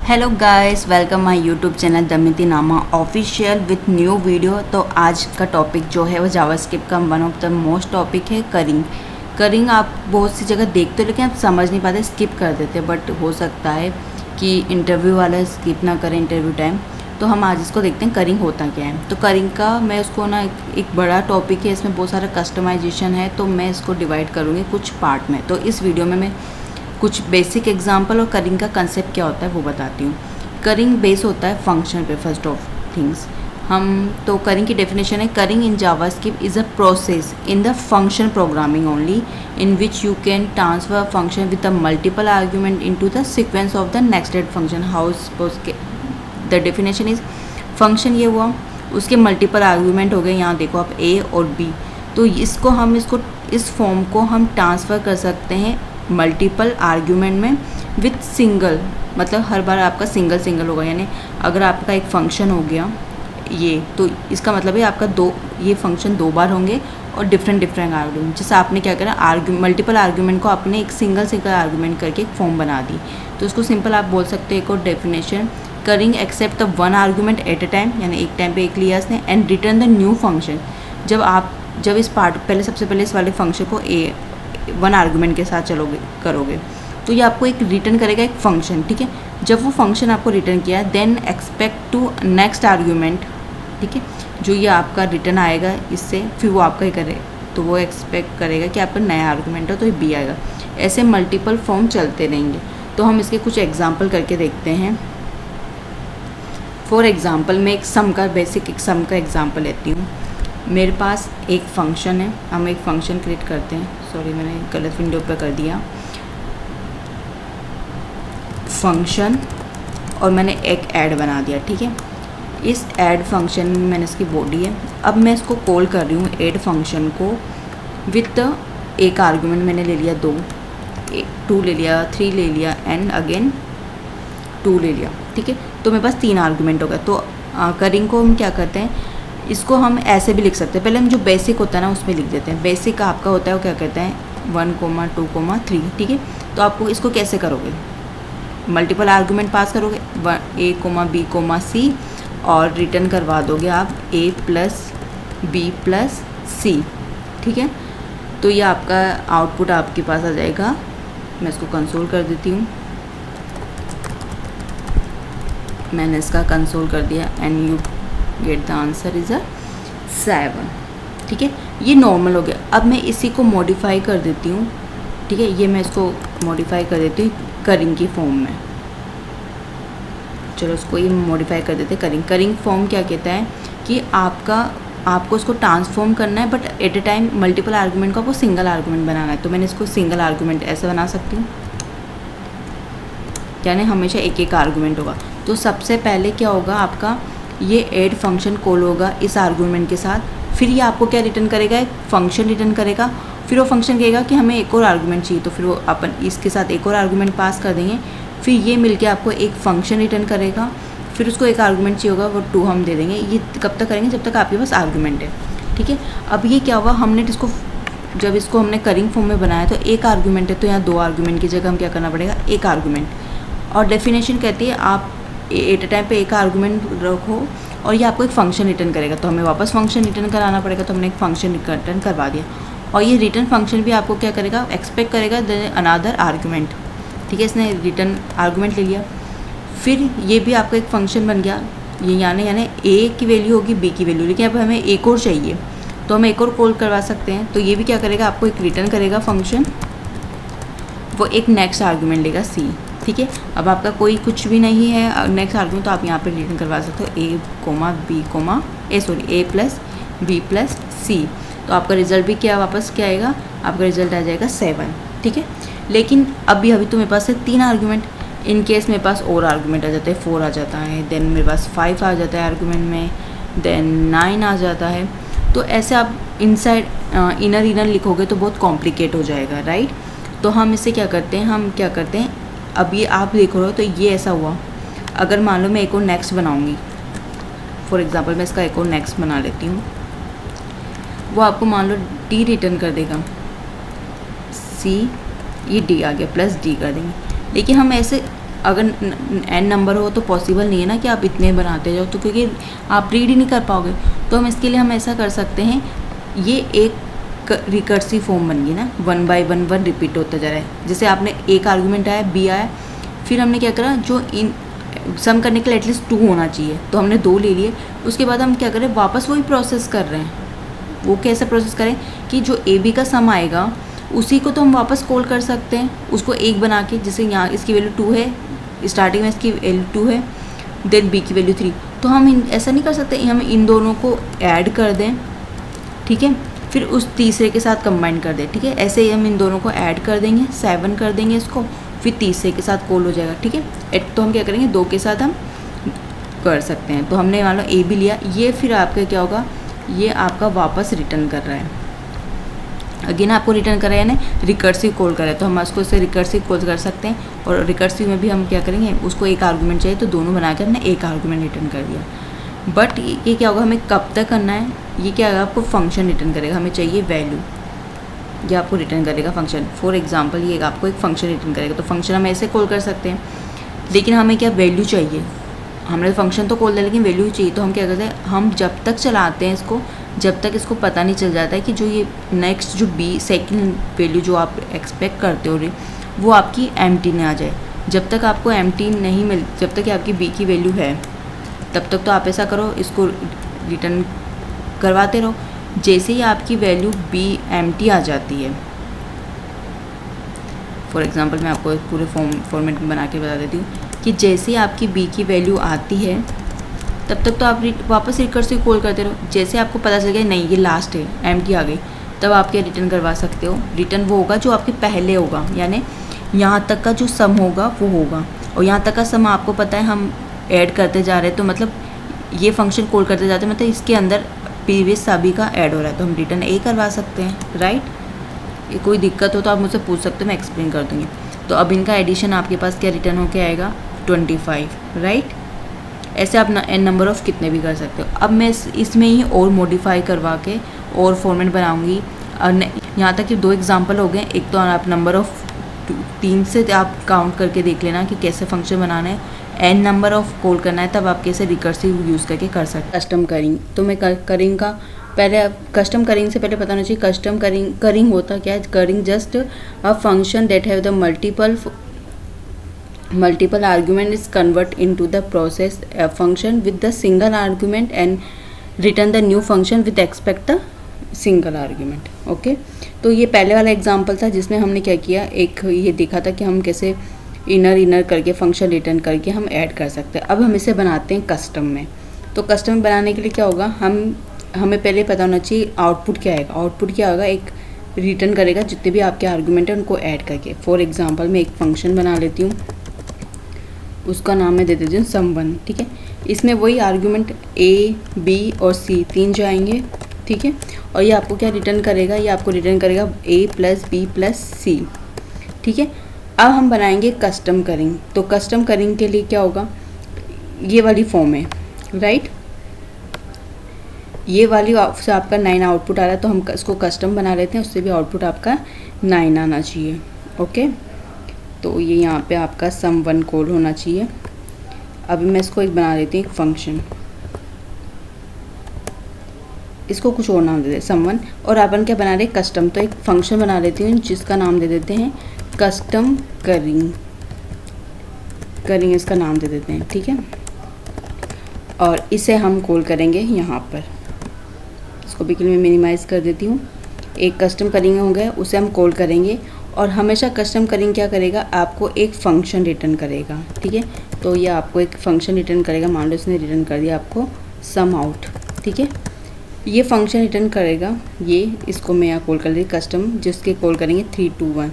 Hello guys, welcome my YouTube channel दमिति नामा official with new video. तो आज का टॉपिक जो है वो जावास्क्रिप्ट का one of the most topic है करिंग आप बहुत सी जगह देखते हो लेकिन आप समझ नहीं पाते, स्किप कर देते। बट हो सकता है कि इंटरव्यू वाला स्किप ना करें इंटरव्यू टाइम। तो हम आज इसको देखते हैं करिंग होता क्या है। तो करिंग का मैं उसको ना एक बड़ा टॉपिक है, इसमें बहुत सारा कस्टमाइजेशन है, तो मैं इसको डिवाइड करूँगी कुछ पार्ट में। तो इस वीडियो में मैं कुछ बेसिक एग्जांपल और करिंग का कंसेप्ट क्या होता है वो बताती हूँ। करिंग बेस होता है फंक्शन पे फर्स्ट ऑफ थिंग्स। हम तो करिंग की डेफिनेशन है, currying in JavaScript is a process in the function programming only in which you can transfer function with a multiple argument into the sequence of the nested function. How suppose के the definition is, function ये हुआ, उसके multiple argument हो गए, यहाँ देखो आप ए और बी। तो इसको इस फॉर्म को हम ट्रांसफ़र कर सकते हैं मल्टीपल आर्ग्यूमेंट में विथ सिंगल, मतलब हर बार आपका सिंगल होगा। यानी अगर आपका एक फंक्शन हो गया ये, तो इसका मतलब है आपका ये फंक्शन दो बार होंगे और डिफरेंट आर्ग्यूमेंट। जैसे आपने क्या करा, मल्टीपल आर्ग्यूमेंट को आपने एक सिंगल आर्ग्यूमेंट करके एक फॉर्म बना दी। तो उसको सिंपल आप बोल सकते हैं एक और definition, currying accept the one argument at a time, यानी एक टाइम पे एक लिया इसने, and return the new function. जब इस पार्ट सबसे पहले इस वाले फंक्शन को वन आर्गूमेंट के साथ करोगे तो ये आपको एक रिटर्न करेगा एक फंक्शन, ठीक है। जब वो फंक्शन आपको रिटर्न किया, then expect to next argument, ठीक है। जो ये आपका रिटर्न आएगा इससे, फिर वो आपका ही करे, तो वो एक्सपेक्ट करेगा कि आपका नया आर्गूमेंट हो तो ये बी आएगा। ऐसे मल्टीपल फॉर्म चलते रहेंगे। तो हम इसके कुछ एग्जाम्पल करके देखते हैं। फॉर एग्ज़ाम्पल मैं एक सम का एग्जाम्पल लेती हूँ। मेरे पास एक फंक्शन है, हम एक फंक्शन क्रिएट करते हैं। सॉरी, मैंने गलत विंडो पर कर दिया फंक्शन, और मैंने एक ऐड बना दिया, ठीक है। इस ऐड फंक्शन में मैंने इसकी बॉडी है। अब मैं इसको कॉल कर रही हूँ ऐड फंक्शन को विथ एक आर्गुमेंट मैंने ले लिया 2 ले लिया, 3 ले लिया, एंड अगेन 2 ले लिया, ठीक है। तो मेरे पास 3 आर्गुमेंट हो गया। तो करिंग को हम क्या करते हैं, इसको हम ऐसे भी लिख सकते हैं। पहले हम जो बेसिक होता है ना उसमें लिख देते हैं। बेसिक आपका होता है वो क्या कहते हैं 1, 2, 3, ठीक है। तो आपको इसको कैसे करोगे, मल्टीपल आर्गूमेंट पास करोगे A, B, C, और रिटर्न करवा दोगे आप A + B + C, ठीक है। तो ये आपका आउटपुट आपके पास आ जाएगा। मैं इसको कंसोल कर देती हूँ। मैंने इसका कंसोल कर दिया and you get the answer is 7, ठीक है। ये नॉर्मल हो गया। अब मैं इसी को मॉडिफाई कर देती हूँ, ठीक है। ये मैं इसको मॉडिफाई कर देती हूँ करिंग की फॉर्म में। चलो इसको ये मॉडिफाई कर देते हैं करिंग फॉर्म क्या कहता है कि आपको इसको ट्रांसफॉर्म करना है, but at A time multiple argument को आपको सिंगल आर्गूमेंट बनाना है। तो मैंने इसको सिंगल आर्गूमेंट ऐसे बना सकती हूँ, यानी हमेशा एक आर्गूमेंट होगा। तो सबसे पहले क्या होगा, आपका ये ऐड फंक्शन कॉल होगा इस आर्गूमेंट के साथ। फिर ये आपको क्या रिटर्न करेगा, एक फंक्शन रिटर्न करेगा। फिर वो फंक्शन कहेगा कि हमें एक और आर्गूमेंट चाहिए, तो फिर वो अपन इसके साथ एक और आर्गूमेंट पास कर देंगे। फिर ये मिलके आपको एक फंक्शन रिटर्न करेगा। फिर उसको एक आर्गूमेंट चाहिए होगा, वो 2 हम दे देंगे। ये कब तक करेंगे, जब तक आपके पास आर्गूमेंट है, ठीक है। अब ये क्या हुआ, जब इसको हमने करिंग फॉर्म में बनाया तो एक आर्गूमेंट है, तो यहाँ 2 आर्गूमेंट की जगह हम क्या करना पड़ेगा, एक आर्गूमेंट। और डेफिनेशन कहती है आप एट अ टाइम पे एक आर्गूमेंट रखो और ये आपको एक फंक्शन रिटर्न करेगा। तो हमें वापस फंक्शन रिटर्न कराना पड़ेगा, तो हमने एक फंक्शन रिटर्न करवा दिया। और ये रिटर्न फंक्शन भी आपको क्या करेगा, एक्सपेक्ट करेगा अनदर आर्गूमेंट, ठीक है। इसने रिटर्न आर्गूमेंट ले लिया। फिर ये भी आपका एक फंक्शन बन गया। ये यानी ए की वैल्यू होगी, बी की वैल्यू, लेकिन अब हमें एक और चाहिए तो हम एक और कॉल करवा सकते हैं। तो ये भी क्या करेगा, आपको एक रिटर्न करेगा फंक्शन, वो एक नेक्स्ट आर्गूमेंट लेगा C, ठीक है। अब आपका कोई कुछ भी नहीं है नेक्स्ट आर्गूमेंट, तो आप यहाँ पे रिटर्न करवा सकते हो A, B + C। तो आपका रिजल्ट भी वापस क्या आएगा, आपका रिजल्ट आ जाएगा 7, ठीक है। लेकिन अभी तो मेरे पास है 3 आर्गूमेंट। इन केस मेरे पास और आर्गूमेंट आ जाते हैं, 4 आ जाता है, देन मेरे पास 5 आ जाता है आर्गूमेंट में, देन 9 आ जाता है। तो ऐसे आप इनसाइड इनर लिखोगे तो बहुत कॉम्प्लिकेट हो जाएगा, राइट। तो हम इससे क्या करते हैं, अब ये आप देख रहे हो तो ये ऐसा हुआ। अगर मान लो मैं एक और नेक्स्ट बनाऊंगी, फॉर एग्जांपल मैं इसका एक और नेक्स्ट बना लेती हूँ, वो आपको मान लो D रिटर्न कर देगा, C ये D आ गया +D कर देंगे। लेकिन हम ऐसे अगर n नंबर हो तो पॉसिबल नहीं है ना कि आप इतने बनाते जाओ, तो क्योंकि आप रीड ही नहीं कर पाओगे। तो हम इसके लिए हम ऐसा कर सकते हैं, ये एक रिकर्सिव फॉर्म बन गई ना, 1 बाय 1 रिपीट होता जा रहा है। जैसे आपने एक आर्गूमेंट आया, बी आया, फिर हमने क्या करा, जो इन सम करने के लिए एटलीस्ट 2 होना चाहिए, तो हमने 2 ले लिए। उसके बाद हम क्या करें, वापस वही प्रोसेस कर रहे हैं। वो कैसे प्रोसेस करें कि जो ए बी का सम आएगा उसी को तो हम वापस कॉल कर सकते हैं, उसको 1 बना के। जैसे यहाँ इसकी वैल्यू 2 है, स्टार्टिंग में इसकी वैल्यू 2 है, देन बी की वैल्यू 3। तो हम ऐसा नहीं कर सकते, हम इन दोनों को ऐड कर दें, ठीक है, फिर उस तीसरे के साथ कंबाइन कर दें, ठीक है। ऐसे ही हम इन दोनों को ऐड कर देंगे, 7 कर देंगे इसको, फिर तीसरे के साथ कॉल हो जाएगा, ठीक है। तो हम क्या करेंगे, 2 के साथ हम कर सकते हैं। तो हमने मान लो ए भी लिया, ये फिर आपका क्या होगा, ये आपका वापस रिटर्न कर रहा है, अगेन आपको रिटर्न कर रहा है, यानी रिकर्सिव कॉल कर रहा है। तो हम उसको इससे रिकर्सिव कॉल कर सकते हैं। और रिकर्सिव में भी हम क्या करेंगे, उसको एक आर्गूमेंट चाहिए, तो दोनों बना के हमने एक आर्गूमेंट रिटर्न कर दिया। बट ये क्या होगा, हमें कब तक करना है, ये क्या होगा, आपको फंक्शन रिटर्न करेगा, हमें चाहिए वैल्यू, ये आपको रिटर्न करेगा फंक्शन। फॉर एग्जाम्पल ये आपको एक फंक्शन रिटर्न करेगा, तो फंक्शन हम ऐसे कॉल कर सकते हैं, लेकिन हमें क्या वैल्यू चाहिए। हमने फंक्शन तो कॉल दिया लेकिन वैल्यू चाहिए, तो हम क्या करते हैं, हम जब तक चलाते हैं इसको, जब तक इसको पता नहीं चल जाता है कि जो ये नेक्स्ट जो बी सेकंड वैल्यू जो आप एक्सपेक्ट करते हो रे, वो आपकी एम्प्टी नहीं आ जाए। जब तक आपको एम्प्टी नहीं मिल, जब तक आपकी बी की वैल्यू है, तब तक तो आप ऐसा करो, इसको रिटर्न करवाते रहो। जैसे ही आपकी वैल्यू बी एम्प्टी आ जाती है, फॉर एग्जांपल मैं आपको पूरे फॉर्मेट में बना के बता देती हूँ कि जैसे ही आपकी बी की वैल्यू आती है, तब तक तो आप वापस रिकर्सिव कॉल करते रहो। जैसे आपको पता चल गया नहीं ये लास्ट है, एम्प्टी आ गई, तब आप क्या रिटर्न करवा सकते हो। रिटर्न वो होगा जो आपके पहले होगा, यानी यहाँ तक का जो सम होगा वो होगा, और यहाँ तक का सम आपको पता है हम ऐड करते जा रहे हैं, तो मतलब ये फंक्शन कॉल करते जाते हैं, मतलब इसके अंदर प्रीवियस सभी का ऐड हो रहा है, तो हम रिटर्न ए करवा सकते हैं, राइट। ये कोई दिक्कत हो तो आप मुझसे पूछ सकते हो, मैं एक्सप्लेन कर दूँगी। तो अब इनका एडिशन आपके पास क्या रिटर्न होके आएगा, 25, राइट। ऐसे आप n नंबर ऑफ़ कितने भी कर सकते हो। अब मैं इसमें ही और मॉडिफाई करवा के और फॉर्मेट बनाऊंगी। यहाँ तक कि 2 एग्जांपल हो गए। एक तो आप नंबर ऑफ़ 3 से आप काउंट करके देख लेना कि कैसे फंक्शन बनाना है, n नंबर ऑफ़ कॉल करना है, तब आप कैसे रिकर्सिव यूज़ करके कर सकते। कस्टम करिंग, तो मैं करिंग का पहले, कस्टम करिंग से पहले पता होना चाहिए कस्टम करिंग होता क्या है। Currying just a function that have the multiple argument is convert into the process a function with the single argument and return the new function with expect the single argument, okay. तो ये पहले वाला example था जिसमें हमने क्या किया, एक ये देखा था कि हम कैसे इनर करके फंक्शन रिटर्न करके हम ऐड कर सकते हैं। अब हम इसे बनाते हैं कस्टम में। तो कस्टम में बनाने के लिए क्या होगा, हमें पहले पता होना चाहिए आउटपुट क्या आएगा। आउटपुट क्या होगा, एक रिटर्न करेगा जितने भी आपके आर्गूमेंट हैं उनको ऐड करके। फॉर एग्जाम्पल मैं एक फंक्शन बना लेती हूँ, उसका नाम मैं दे देती हूँ sum1, ठीक है। इसमें वही आर्गूमेंट ए, बी और सी 3 जाएंगे, ठीक है। और ये आपको क्या रिटर्न करेगा, ये आपको रिटर्न करेगा a प्लस बी प्लस सी, ठीक है। अब हम बनाएंगे कस्टम करिंग। तो कस्टम करिंग के लिए क्या होगा, ये वाली फॉर्म है, राइट। ये वाली से आपका 9 आउटपुट आ रहा है, तो हम इसको कस्टम बना लेते हैं, उससे भी आउटपुट आपका 9 आना चाहिए, ओके। तो ये यहाँ पे आपका sum1 कॉल होना चाहिए। अभी मैं इसको एक बना देती हूँ एक फंक्शन, इसको कुछ और नाम दे दें sum1। और अपन क्या बना रहे हैं, कस्टम। तो एक फंक्शन बना लेती हूँ जिसका नाम दे देते हैं कस्टम करिंग, इसका नाम दे देते हैं, ठीक है। और इसे हम कॉल करेंगे यहाँ पर, इसको भी मैं मिनिमाइज़ कर देती हूँ। एक कस्टम करिंग हो गया, उसे हम कॉल करेंगे। और हमेशा कस्टम करिंग क्या करेगा, आपको एक फ़ंक्शन रिटर्न करेगा, ठीक है। तो ये आपको एक फ़ंक्शन रिटर्न करेगा, मान लो इसने रिटर्न कर दिया आपको सम आउट, ठीक है। ये फंक्शन रिटर्न करेगा, ये इसको मैं यहाँ कॉल कर दी कस्टम, जिसके कॉल करेंगे 3, 2, 1।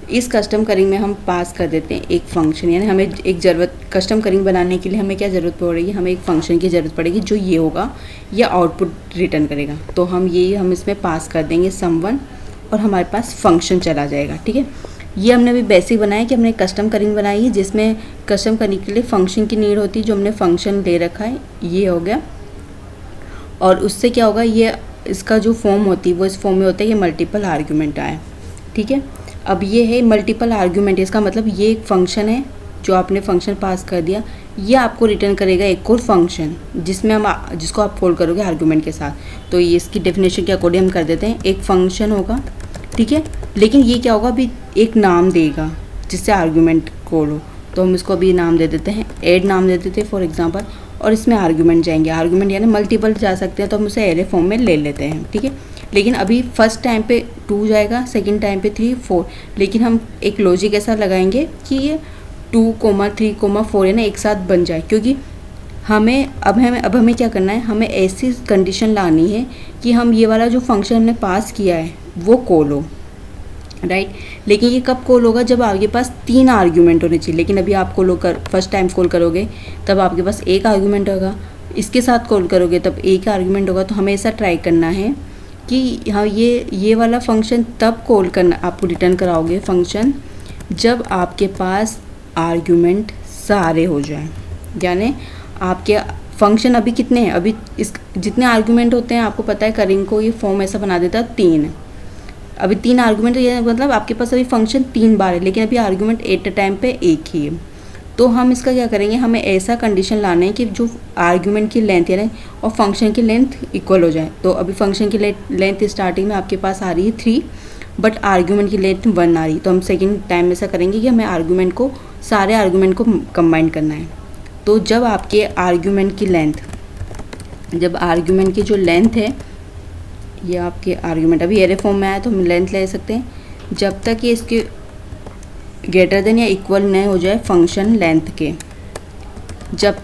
इस कस्टम करिंग में हम पास कर देते हैं एक फंक्शन, यानी हमें एक ज़रूरत, कस्टम करिंग बनाने के लिए हमें क्या ज़रूरत पड़ेगी, हमें एक फ़ंक्शन की ज़रूरत पड़ेगी जो ये होगा, ये आउटपुट रिटर्न करेगा। तो हम इसमें पास कर देंगे sum1 और हमारे पास फंक्शन चला जाएगा, ठीक है। ये हमने अभी बेसिक बनाया कि हमने कस्टम करिंग बनाई है, जिसमें कस्टम करने के लिए फंक्शन की नीड होती है, जो हमने फंक्शन ले रखा है, ये हो गया। और उससे क्या होगा, ये इसका जो फॉर्म होती है वो इस फॉर्म में होता है, ये मल्टीपल आर्गूमेंट आए, ठीक है। अब ये है मल्टीपल आर्गूमेंट, इसका मतलब ये एक फंक्शन है जो आपने फंक्शन पास कर दिया, ये आपको रिटर्न करेगा एक और फंक्शन जिसको आप कॉल करोगे आर्गुमेंट के साथ। तो ये इसकी डेफिनेशन के अकॉर्डिंग हम कर देते हैं, एक फंक्शन होगा, ठीक है, लेकिन ये क्या होगा, अभी एक नाम देगा जिससे आर्गुमेंट कॉल हो। तो हम इसको अभी नाम दे देते हैं, ऐड नाम दे देते हैं फॉर एग्जांपल, और इसमें आर्गुमेंट जाएंगे, आर्गुमेंट यानी मल्टीपल जा सकते हैं, तो हम उसे एरे फॉर्म में ले लेते हैं, ठीक है। लेकिन अभी फर्स्ट टाइम पे 2 जाएगा, सेकंड टाइम पे 3, 4, लेकिन हम एक लॉजिक ऐसा लगाएंगे कि ये 2, 3, 4 है ना एक साथ बन जाए, क्योंकि अब हमें क्या करना है, हमें ऐसी कंडीशन लानी है कि हम ये वाला जो फंक्शन हमने पास किया है वो कॉल हो, राइट। लेकिन ये कब कॉल होगा, जब आपके पास 3 आर्ग्यूमेंट होने चाहिए। लेकिन अभी आप फर्स्ट टाइम कॉल करोगे तब आपके पास एक आर्ग्यूमेंट होगा, इसके साथ कॉल करोगे तब एक आर्ग्यूमेंट होगा। तो हमें ऐसा ट्राई करना है कि हाँ ये वाला फंक्शन तब कॉल करना, आपको रिटर्न कराओगे फंक्शन जब आपके पास आर्ग्यूमेंट सारे हो जाएं। यानी आपके फंक्शन अभी कितने हैं, अभी इस जितने आर्ग्यूमेंट होते हैं आपको पता है, करिंग को ये फॉर्म ऐसा बना देता है 3। अभी 3 आर्गूमेंट, ये मतलब आपके पास अभी फंक्शन 3 बार है, लेकिन अभी आर्गूमेंट एट अ टाइम पे एक ही है। तो हम इसका क्या करेंगे, हमें ऐसा कंडीशन लाना है कि जो आर्गूमेंट की लेंथ है और फंक्शन की लेंथ इक्वल हो जाए। तो अभी फंक्शन की लेंथ स्टार्टिंग में आपके पास आ रही है 3, बट आर्गूमेंट की लेंथ 1 आ रही है। तो हम सेकेंड टाइम ऐसा करेंगे कि हमें आर्गूमेंट को, सारे आर्गूमेंट को कंबाइन करना है। तो जब आपके आर्गूमेंट की जो लेंथ है, ये आपके आर्गुमेंट अभी एरे फॉर्म में आया तो हम लेंथ ले सकते हैं, जब तक ये इसके ग्रेटर देन या इक्वल नहीं हो जाए फंक्शन लेंथ के, जब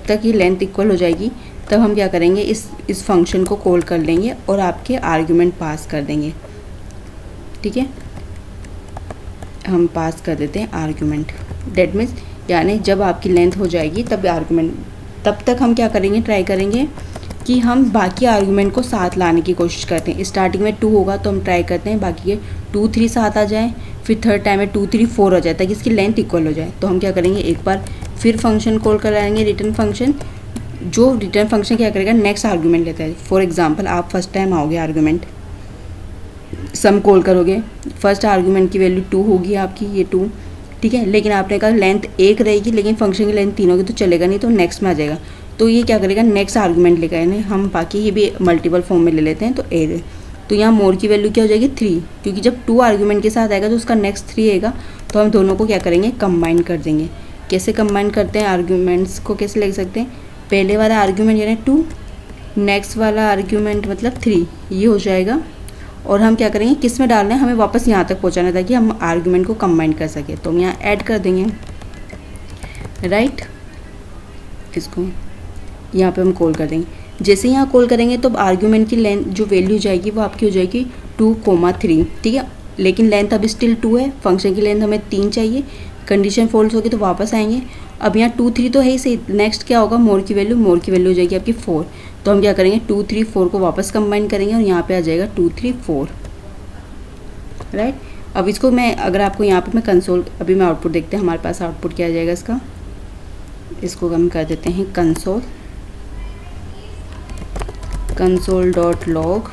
तक ये लेंथ इक्वल हो जाएगी तब हम क्या करेंगे, इस फंक्शन को कॉल कर लेंगे और आपके आर्गुमेंट पास कर देंगे, ठीक है। हम पास कर देते हैं आर्गुमेंट, डेट मीन्स यानी जब आपकी लेंथ हो जाएगी तब आर्गुमेंट, तब तक हम क्या करेंगे, ट्राई करेंगे कि हम बाकी आर्गुमेंट को साथ लाने की कोशिश करते हैं। स्टार्टिंग में 2 होगा तो हम ट्राई करते हैं बाकी के 2, 3 साथ आ जाए, फिर थर्ड टाइम में 2, 3, 4 हो जाए ताकि इसकी लेंथ इक्वल हो जाए। तो हम क्या करेंगे, एक बार फिर फंक्शन कॉल कराएंगे, रिटर्न फंक्शन। जो रिटर्न फंक्शन क्या करेगा, नेक्स्ट आर्गुमेंट लेता है। फॉर एग्जाम्पल आप फर्स्ट टाइम आओगे, आर्गुमेंट सम कॉल करोगे, फर्स्ट आर्गुमेंट की वैल्यू 2 होगी आपकी, ये 2, ठीक है। लेकिन आपने कहा लेंथ 1 रहेगी, लेकिन फंक्शन की लेंथ 3 होगी तो चलेगा नहीं, तो नेक्स्ट में आ जाएगा। तो ये क्या करेगा, नेक्स्ट आर्गुमेंट लेगा, यानी हम बाकी ये भी मल्टीपल फॉर्म में ले लेते हैं। तो ए, तो यहाँ मोर की वैल्यू क्या हो जाएगी 3, क्योंकि जब 2 आर्गुमेंट के साथ आएगा तो उसका नेक्स्ट 3 आएगा। तो हम दोनों को क्या करेंगे, कंबाइन कर देंगे। कैसे कंबाइन करते हैं, आर्गुमेंट्स को कैसे लिख सकते हैं, पहले वाला आर्गुमेंट यानी 2, नेक्स्ट वाला आर्गुमेंट मतलब 3, ये हो जाएगा। और हम क्या करेंगे, किस में डालना है, हमें वापस यहाँ तक पहुँचाना ताकि हम आर्गुमेंट को कंबाइन कर सकें। तो हम यहाँ ऐड कर देंगे, राइट। इसको यहाँ पे हम कॉल कर देंगे। जैसे यहाँ कॉल करेंगे तो आर्गुमेंट की लेंथ जो वैल्यू जाएगी वो आपकी हो जाएगी 2,3, ठीक है। लेकिन लेंथ अभी स्टिल 2 है, फंक्शन की लेंथ हमें 3 चाहिए। कंडीशन फॉल्स होगी तो वापस आएंगे। अब यहाँ 2, 3 तो है ही सही, नेक्स्ट क्या होगा, मोर की वैल्यू हो जाएगी आपकी 4। तो हम क्या करेंगे, 2, 3, 4 को वापस कंबाइन करेंगे और यहाँ पे आ जाएगा 2, 3, 4, राइट। अब इसको मैं, अगर आपको यहाँ पे मैं कंसोल, अभी मैं आउटपुट देखते हैं हमारे पास आउटपुट क्या आ जाएगा इसका। इसको हम कर देते हैं console.log।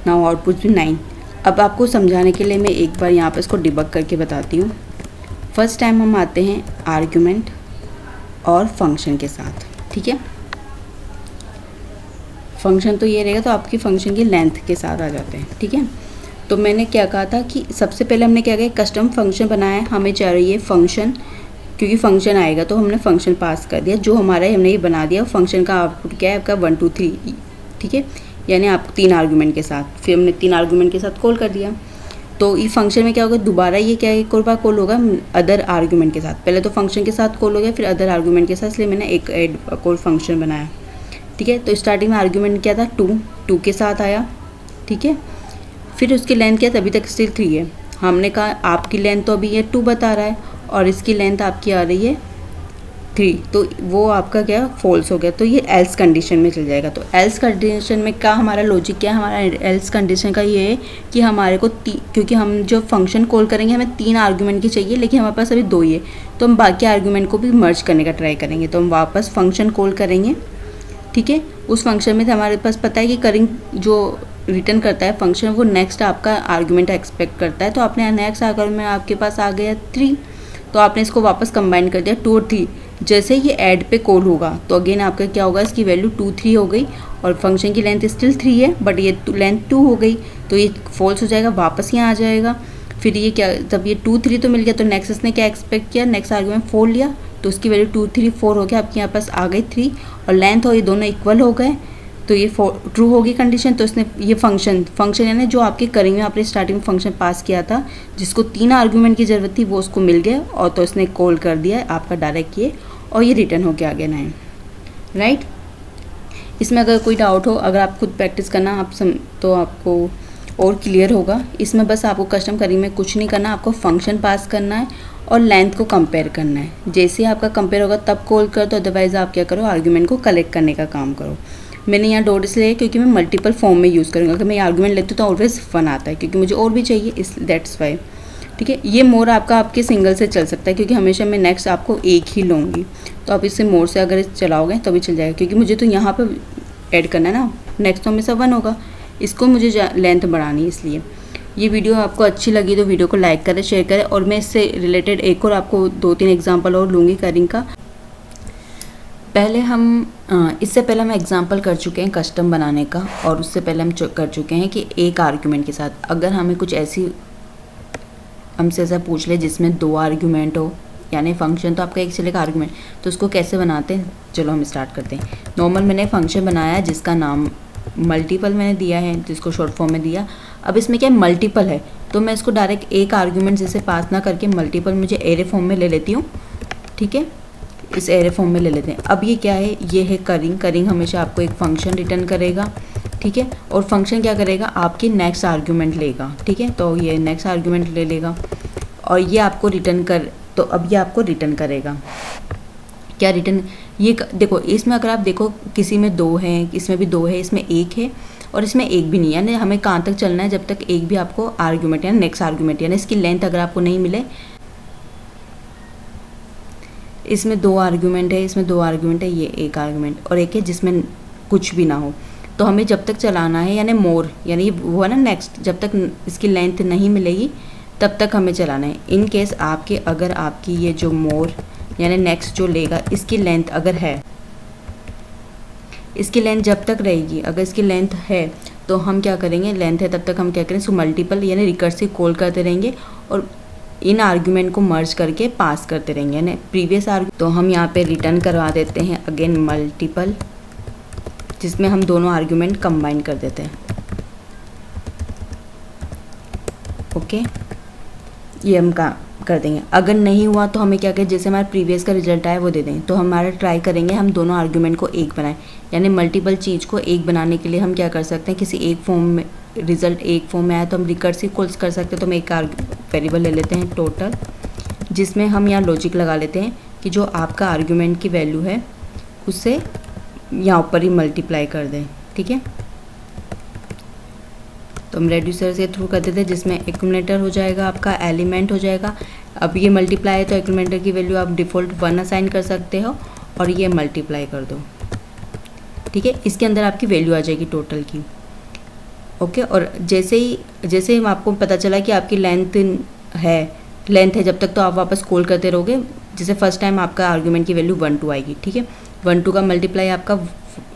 नाउ आउटपुट भी 9। अब आपको समझाने के लिए मैं एक बार यहाँ पर इसको डिबग करके बताती हूँ। फर्स्ट टाइम हम आते हैं आर्गुमेंट और फंक्शन के साथ, ठीक है। फंक्शन तो ये रहेगा, तो आपकी फंक्शन की लेंथ के साथ आ जाते हैं, ठीक है। तो मैंने क्या कहा था कि सबसे पहले हमने क्या किया, कस्टम फंक्शन बनाया। हमें चाहिए फंक्शन, क्योंकि फंक्शन आएगा तो हमने फंक्शन पास कर दिया, जो हमारा है हमने ये बना दिया। फंक्शन का आउटपुट क्या है आपका 1, 2, 3, ठीक है, यानी आप 3 आर्गुमेंट के साथ, फिर हमने 3 आर्गुमेंट के साथ कॉल कर दिया। तो ये फंक्शन में क्या होगा, दोबारा ये क्या है, एक और बार कॉल होगा अदर आर्गुमेंट के साथ। पहले तो फंक्शन के साथ कॉल हो गया, फिर अदर आर्गुमेंट के साथ, इसलिए मैंने एक ऐड कॉल फंक्शन बनाया, ठीक है। तो स्टार्टिंग में आर्गुमेंट क्या था, 2 के साथ आया, ठीक है। फिर उसकी लेंथ क्या था, अभी तक स्टिल 3 है। हमने कहा आपकी लेंथ तो अभी ये 2 बता रहा है और इसकी लेंथ आपकी आ रही है 3, तो वो आपका क्या फॉल्स हो गया, तो ये एल्स कंडीशन में चल जाएगा। तो एल्स कंडीशन में क्या हमारा लॉजिक क्या है, हमारा एल्स कंडीशन का ये है कि हमारे को क्योंकि हम जो फंक्शन कॉल करेंगे हमें 3 आर्गुमेंट की चाहिए, लेकिन हमारे पास अभी 2 ही है, तो हम बाकी आर्गुमेंट को भी मर्ज करने का ट्राई करेंगे। तो हम वापस फंक्शन कॉल करेंगे, ठीक है। उस फंक्शन में हमारे पास पता है कि करिंग जो रिटर्न करता है फंक्शन, वो नेक्स्ट आपका आर्गुमेंट एक्सपेक्ट करता है। तो आपने नेक्स्ट आर्गुमेंट आपके पास आ गया 3, तो आपने इसको वापस कंबाइन कर दिया 2 और 3। जैसे ये ऐड पे कॉल होगा तो अगेन आपका क्या होगा, इसकी वैल्यू 2 3 हो गई और फंक्शन की लेंथ स्टिल 3 है बट ये लेंथ 2 हो गई, तो ये फॉल्स हो जाएगा, वापस यहाँ आ जाएगा। फिर ये क्या, जब ये 2 3 तो मिल गया तो नेक्स्ट इसने क्या एक्सपेक्ट किया, नेक्स्ट आर्गुमेंट 4 लिया तो उसकी वैल्यू 2 3 4 हो गया, आपके यहाँ पास आ गई 3 और लेंथ और ये दोनों इक्वल हो गए, तो ये ट्रू होगी कंडीशन। तो इसने ये फंक्शन यानी जो आपके करेंगे में आपने स्टार्टिंग में फंक्शन पास किया था जिसको 3 आर्गुमेंट की ज़रूरत थी वो उसको मिल गया और तो इसने कॉल कर दिया आपका डायरेक्ट ये, और ये रिटर्न होके आ गया 9, राइट। इसमें अगर कोई डाउट हो, अगर आप खुद प्रैक्टिस करना तो आपको और क्लियर होगा। इसमें बस आपको कस्टम करिंग में कुछ नहीं करना, आपको फंक्शन पास करना है और लेंथ को कंपेयर करना है। जैसे आपका कंपेयर होगा तब कॉल कर दो, अदरवाइज आप क्या करो, आर्गुमेंट को कलेक्ट करने का काम करो। मैंने यहाँ डॉट इसलिए क्योंकि मैं मल्टीपल फॉर्म में यूज़ करूँगा, अगर मैं आर्गुमेंट लेती हूँ तो ऑलवेज 1 आता है क्योंकि मुझे और भी चाहिए, इस दैट्स वाई। ठीक है, ये मोर आपके सिंगल से चल सकता है क्योंकि हमेशा मैं नेक्स्ट आपको एक ही लूँगी, तो आप इससे मोर से अगर चलाओगे तो भी चल जाएगा क्योंकि मुझे तो यहाँ पर ऐड करना है ना, नेक्स्ट तो हमेशा 1 होगा, इसको मुझे लेंथ बढ़ानी है। इसलिए ये वीडियो आपको अच्छी लगी तो वीडियो को लाइक करें, शेयर करें, और मैं इससे रिलेटेड एक और आपको 2-3 एग्जांपल और लूँगी करिंग का। इससे पहले हम एग्जांपल कर चुके हैं कस्टम बनाने का, और उससे पहले हम कर चुके हैं कि एक आर्ग्यूमेंट के साथ अगर हमें कुछ हमसे ऐसा पूछ ले जिसमें 2 आर्ग्यूमेंट हो, यानी फंक्शन तो आपका एक चलेगा आर्ग्यूमेंट, तो उसको कैसे बनाते हैं, चलो हम स्टार्ट करते हैं। नॉर्मल मैंने फंक्शन बनाया है जिसका नाम मल्टीपल मैंने दिया है, जिसको शॉर्ट फॉर्म में दिया। अब इसमें क्या मल्टीपल है तो मैं इसको डायरेक्ट एक आर्ग्यूमेंट जैसे पास ना करके मल्टीपल मुझे एरे फॉर्म में ले लेती हूँ। ठीक है, इस एरे फॉर्म में ले लेते हैं। अब ये क्या है, ये है करिंग हमेशा आपको एक फंक्शन रिटर्न करेगा। ठीक है, और फंक्शन क्या करेगा, आपकी नेक्स्ट आर्ग्यूमेंट लेगा। ठीक है, तो ये नेक्स्ट आर्ग्यूमेंट ले लेगा और ये आपको रिटर्न तो अब ये आपको रिटर्न करेगा। क्या रिटर्न, ये देखो इसमें अगर आप देखो किसी में 2 हैं, इसमें भी 2 है, इसमें 1 है और इसमें 1 भी नहीं है, यानी हमें कहाँ तक चलना है, जब तक एक भी आपको आर्ग्यूमेंट यानी नेक्स्ट आर्ग्यूमेंट यानी इसकी लेंथ अगर आपको नहीं मिले। इसमें 2 आर्ग्यूमेंट है, इसमें 2 आर्ग्यूमेंट है, ये एक आर्ग्यूमेंट और एक है जिसमें कुछ भी ना हो, तो हमें जब तक चलाना है, यानी मोर यानी वो है ना नेक्स्ट, जब तक इसकी लेंथ नहीं मिलेगी तब तक हमें चलाना है। इन केस अगर आपकी ये जो मोर यानी नेक्स्ट जो लेगा इसकी लेंथ अगर है, इसकी लेंथ जब तक रहेगी, अगर इसकी लेंथ है तो हम क्या करेंगे, लेंथ है तब तक हम क्या करें, सो मल्टीपल यानी रिकर्सिव कॉल करते रहेंगे और इन आर्ग्यूमेंट को मर्ज करके पास करते रहेंगे यानी प्रीवियस तो हम यहाँ पे रिटर्न करवा देते हैं अगेन मल्टीपल, जिसमें हम दोनों आर्ग्यूमेंट कंबाइन कर देते हैं। ओके, ये हम कर देंगे। अगर नहीं हुआ तो हमें क्या करें, जैसे हमारे प्रीवियस का रिजल्ट आया वो दे दें, तो हमारा ट्राई करेंगे हम दोनों आर्ग्यूमेंट को एक बनाएं, यानी मल्टीपल चीज़ को एक बनाने के लिए हम क्या कर सकते हैं, किसी एक फॉर्म में रिजल्ट एक फॉर्म में आया तो हम रिकर्सिव कॉल्स कर सकते हैं। तो हम एक वेरिएबल ले लेते हैं टोटल, जिसमें हम यहाँ लॉजिक लगा लेते हैं कि जो आपका आर्ग्यूमेंट की वैल्यू है उससे यहाँ ऊपर ही मल्टीप्लाई कर दें। ठीक है, तो हम रेड्यूसर से थ्रू कर देते हैं जिसमें एक्यूमुलेटर हो जाएगा, आपका एलिमेंट हो जाएगा। अब ये मल्टीप्लाई है तो एक्यूमुलेटर की वैल्यू आप डिफ़ॉल्ट 1 असाइन कर सकते हो और ये मल्टीप्लाई कर दो। ठीक है, इसके अंदर आपकी वैल्यू आ जाएगी टोटल की। ओके, और जैसे ही आपको पता चला कि आपकी लेंथ है जब तक तो आप वापस कॉल करते रहोगे। जैसे फर्स्ट टाइम आपका आर्ग्यूमेंट की वैल्यू 1 2 आएगी। ठीक है, 1 2 का मल्टीप्लाई आपका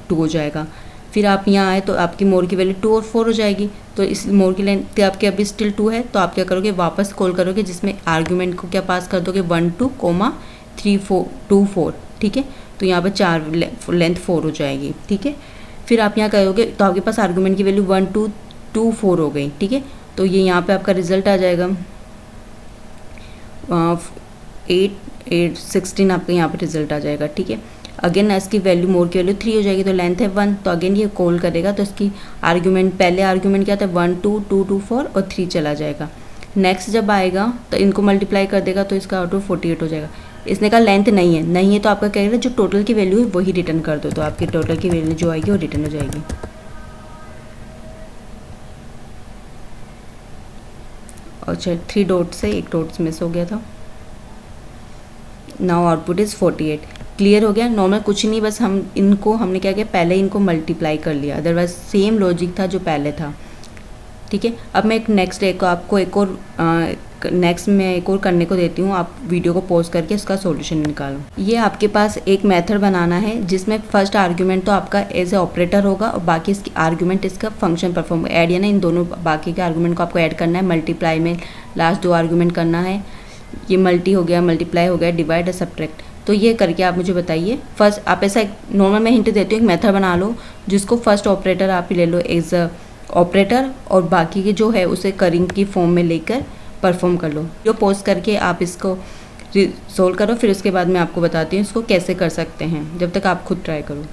2 हो जाएगा। फिर आप यहाँ आए तो आपकी मोर की वैल्यू 2 और 4 हो जाएगी। तो इस मोर की लेंथ आपके अभी स्टिल 2 है, तो आप क्या करोगे, वापस कॉल करोगे जिसमें आर्ग्यूमेंट को क्या पास कर दोगे 1 2 3 4 2 4। ठीक है, तो यहाँ पर 4 लेंथ 4 हो जाएगी। ठीक है, फिर आप यहाँ करोगे तो आपके पास आर्ग्यूमेंट की वैल्यू 1 2 2 4 हो गई। ठीक है, तो ये यहाँ पे आपका रिजल्ट आ जाएगा 8 16 आपका यहाँ पे रिजल्ट आ जाएगा। ठीक है, अगेन इसकी वैल्यू मोर की वैल्यू 3 हो जाएगी, तो लेंथ है 1, तो अगेन ये कॉल करेगा तो इसकी आर्ग्यूमेंट पहले आर्ग्यूमेंट क्या था 1 2 2 2 4 और 3 चला जाएगा। नेक्स्ट जब आएगा तो इनको मल्टीप्लाई कर देगा तो इसका आउटपुट 48 हो जाएगा। इसने कहा लेंथ नहीं है तो आपका क्या करेगा, जो टोटल की वैल्यू है वही रिटर्न कर दो, तो आपकी टोटल की वैल्यू जो आएगी वो रिटर्न हो जाएगी। अच्छा 3 डॉट से एक डॉट्स मिस हो गया था। Now output is 48। क्लियर हो गया। नॉर्मल कुछ नहीं, बस हमने क्या किया, पहले इनको मल्टीप्लाई कर लिया, अदरवाइज सेम लॉजिक था जो पहले था। ठीक है, अब मैं नेक्स्ट में एक और करने को देती हूँ। आप वीडियो को पॉज करके इसका सॉल्यूशन निकालो। ये आपके पास एक मेथड बनाना है जिसमें फर्स्ट आर्ग्यूमेंट तो आपका एज ए ऑपरेटर होगा और बाकी इसकी आर्ग्यूमेंट इसका फंक्शन परफॉर्म ऐड, यानी इन दोनों बाकी के आर्ग्यूमेंट को आपको ऐड करना है। मल्टीप्लाई में लास्ट 2 आर्ग्यूमेंट करना है। ये मल्टी हो गया, मल्टीप्लाई हो गया, डिवाइड और सब्ट्रैक्ट। तो ये करके आप मुझे बताइए। फर्स्ट आप ऐसा नॉर्मल मैं हिंट देती हूँ, एक मेथड बना लो जिसको फर्स्ट ऑपरेटर आप ही ले लो एज अ ऑपरेटर और बाकी के जो है उसे करिंग की फॉर्म में लेकर परफॉर्म कर लो। जो पोस्ट करके आप इसको सोल्व करो, फिर उसके बाद मैं आपको बताती हूँ इसको कैसे कर सकते हैं, जब तक आप खुद ट्राई करो।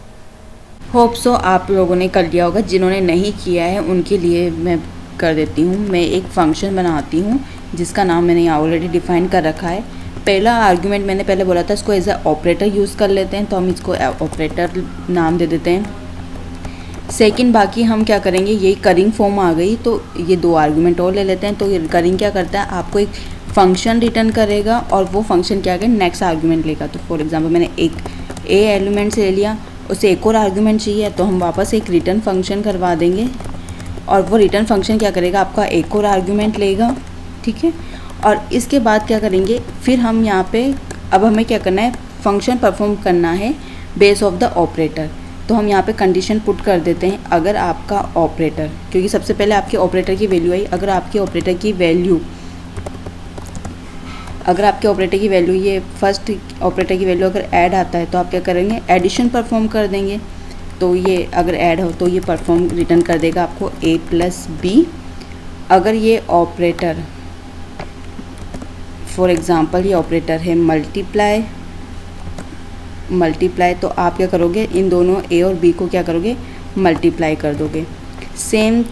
होप सो आप लोगों ने कर लिया होगा, जिन्होंने नहीं किया है उनके लिए मैं कर देती हूँ। मैं एक फंक्शन बनाती हूँ जिसका नाम मैंने यहाँ ऑलरेडी डिफाइन कर रखा है। पहला आर्ग्यूमेंट मैंने पहले बोला था इसको एज अ ऑपरेटर यूज़ कर लेते हैं, तो हम इसको ऑपरेटर नाम दे देते हैं। सेकंड बाकी हम क्या करेंगे, ये करिंग फॉर्म आ गई तो ये 2 आर्गुमेंट और ले लेते हैं। तो ये करिंग क्या करता है, आपको एक फंक्शन रिटर्न करेगा और वो फंक्शन क्या करेगा, नेक्स्ट आर्गुमेंट लेगा। तो फॉर एग्जांपल मैंने एक ए एलिमेंट से ले लिया, उसे एक और आर्गुमेंट चाहिए तो हम वापस एक रिटर्न फंक्शन करवा देंगे और वो रिटर्न फंक्शन क्या करेगा, आपका एक और आर्गुमेंट लेगा। ठीक है, और इसके बाद क्या करेंगे, फिर हम यहाँ पे अब हमें क्या करना है, फंक्शन परफॉर्म करना है बेस ऑफ द ऑपरेटर। तो हम यहाँ पे कंडीशन पुट कर देते हैं, अगर आपका ऑपरेटर, क्योंकि सबसे पहले आपके ऑपरेटर की वैल्यू आई, अगर आपके ऑपरेटर की वैल्यू ये फर्स्ट ऑपरेटर की वैल्यू अगर ऐड आता है तो आप क्या करेंगे, एडिशन परफॉर्म कर देंगे। तो ये अगर ऐड हो तो ये परफॉर्म रिटर्न कर देगा आपको a + b। अगर ये ऑपरेटर फॉर एग्ज़ाम्पल ये ऑपरेटर है मल्टीप्लाई, तो आप क्या करोगे, इन दोनों a और b को क्या करोगे, मल्टीप्लाई कर दोगे। सेम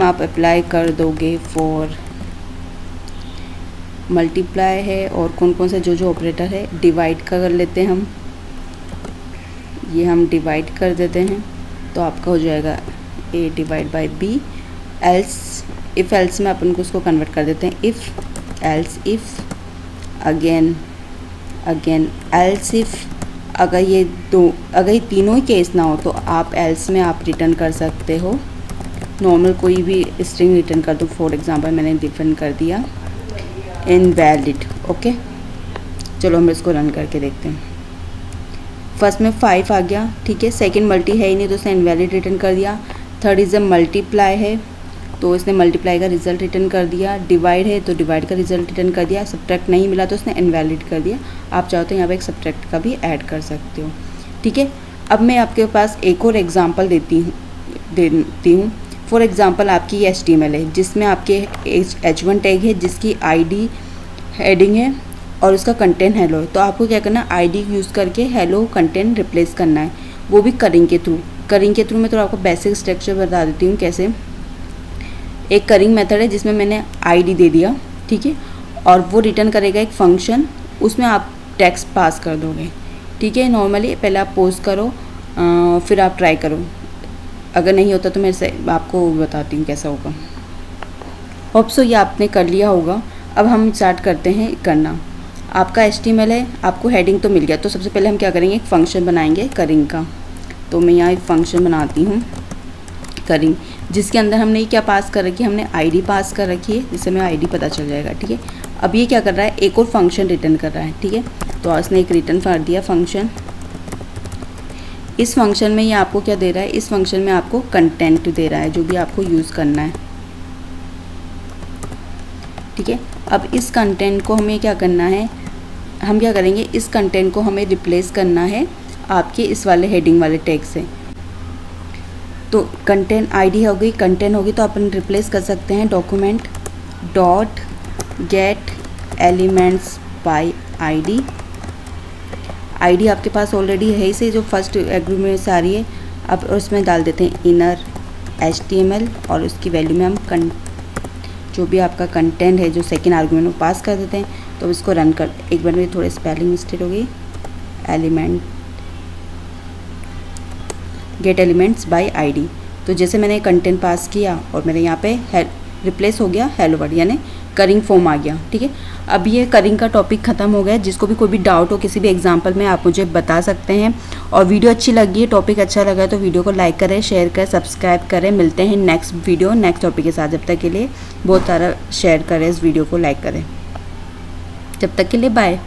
आप अप्लाई कर दोगे फॉर मल्टीप्लाई है, और कौन कौन सा जो ऑपरेटर है, डिवाइड कर लेते हैं हम, ये हम डिवाइड कर देते हैं तो आपका हो जाएगा a / b। इफ़ एल्स में अपन को उसको कन्वर्ट कर देते हैं, इफ़ अगेन एल्स इफ़। अगर ये तीनों ही केस ना हो तो आप एल्स में आप रिटर्न कर सकते हो, नॉर्मल कोई भी स्ट्रिंग रिटर्न कर दो। फॉर एग्जांपल मैंने डिफाइन कर दिया इनवैलिड। ओके, चलो हम इसको रन करके देखते हैं। फर्स्ट में 5 आ गया, ठीक है। सेकंड मल्टी है ही नहीं तो उसने इनवैलिड रिटर्न कर दिया। थर्ड इज़ अ मल्टीप्लाई है तो इसने मल्टीप्लाई का रिजल्ट रिटर्न कर दिया। डिवाइड है तो डिवाइड का रिजल्ट रिटर्न कर दिया। सब्ट्रैक्ट नहीं मिला तो उसने इनवैलिड कर दिया। आप चाहो तो यहाँ पे एक सब्ट्रैक्ट का भी ऐड कर सकते हो, ठीक है। अब मैं आपके पास एक और एग्जांपल देती हूँ। फॉर एग्जांपल आपकी ये HTML है जिसमें आपके H1 टैग है जिसकी ID हेडिंग है और उसका कंटेंट हेलो है। तो आपको क्या करना है, ID यूज़ करके हेलो कंटेंट रिप्लेस करना है, वो भी करिंग के थ्रू। मैं तो आपको बेसिक स्ट्रक्चर बता देती हूँ कैसे। एक करिंग मेथड है जिसमें मैंने ID दे दिया, ठीक है, और वो रिटर्न करेगा एक फंक्शन, उसमें आप टेक्स्ट पास कर दोगे, ठीक है। नॉर्मली पहले आप पोस्ट करो, फिर आप ट्राई करो, अगर नहीं होता तो मैं से आपको बताती हूँ कैसा होगा। होप सो ये आपने कर लिया होगा। अब हम स्टार्ट करते हैं करना। आपका HTML है, आपको हेडिंग तो मिल गया, तो सबसे पहले हम क्या करेंगे, एक फ़ंक्शन बनाएंगे करिंग का। तो मैं यहाँ एक फ़ंक्शन बनाती हूँ करिंग, जिसके अंदर हमने क्या पास कर रखी है, हमने ID पास कर रखी है, जिससे हमें ID पता चल जाएगा, ठीक है। अब ये क्या कर रहा है, एक और फंक्शन रिटर्न कर रहा है, ठीक है। तो उसने एक रिटर्न कर दिया फंक्शन। इस फंक्शन में ये आपको क्या दे रहा है, इस फंक्शन में आपको कंटेंट दे रहा है जो भी आपको यूज़ करना है, ठीक है। अब इस कंटेंट को हमें क्या करना है, हम क्या करेंगे, इस कंटेंट को हमें रिप्लेस करना है आपके इस वाले हेडिंग वाले टैग से। तो कंटेंट ID हो गई, कंटेंट होगी, तो अपन रिप्लेस कर सकते हैं document dot gate elements bye ID। ID आपके पास ऑलरेडी है ही से, जो फर्स्ट एग्रीमेंट से आ रही है। अब उसमें डाल देते हैं इनर HTML और उसकी वैल्यू में हम जो भी आपका कंटेंट है जो सेकंड आर्गुमेंट में पास कर देते हैं। तो इसको रन कर, एक बार में थोड़े स्पेलिंग मिस्टेक हो गई, गेट एलिमेंट्स बाय ID। तो जैसे मैंने कंटेंट पास किया और मेरे यहाँ पे रिप्लेस हो गया हेलो वर्ड, यानी करिंग फॉर्म आ गया। ठीक है, अब ये करिंग का टॉपिक ख़त्म हो गया। जिसको भी कोई भी डाउट हो किसी भी एग्जाम्पल में, आप मुझे बता सकते हैं। और वीडियो अच्छी लगी है, टॉपिक अच्छा लगा तो वीडियो को लाइक करें, शेयर करें, सब्सक्राइब करें। मिलते हैं नेक्स्ट वीडियो नेक्स्ट टॉपिक के साथ। जब तक के लिए बहुत सारा शेयर करें, इस वीडियो को लाइक करें। जब तक के लिए बाय।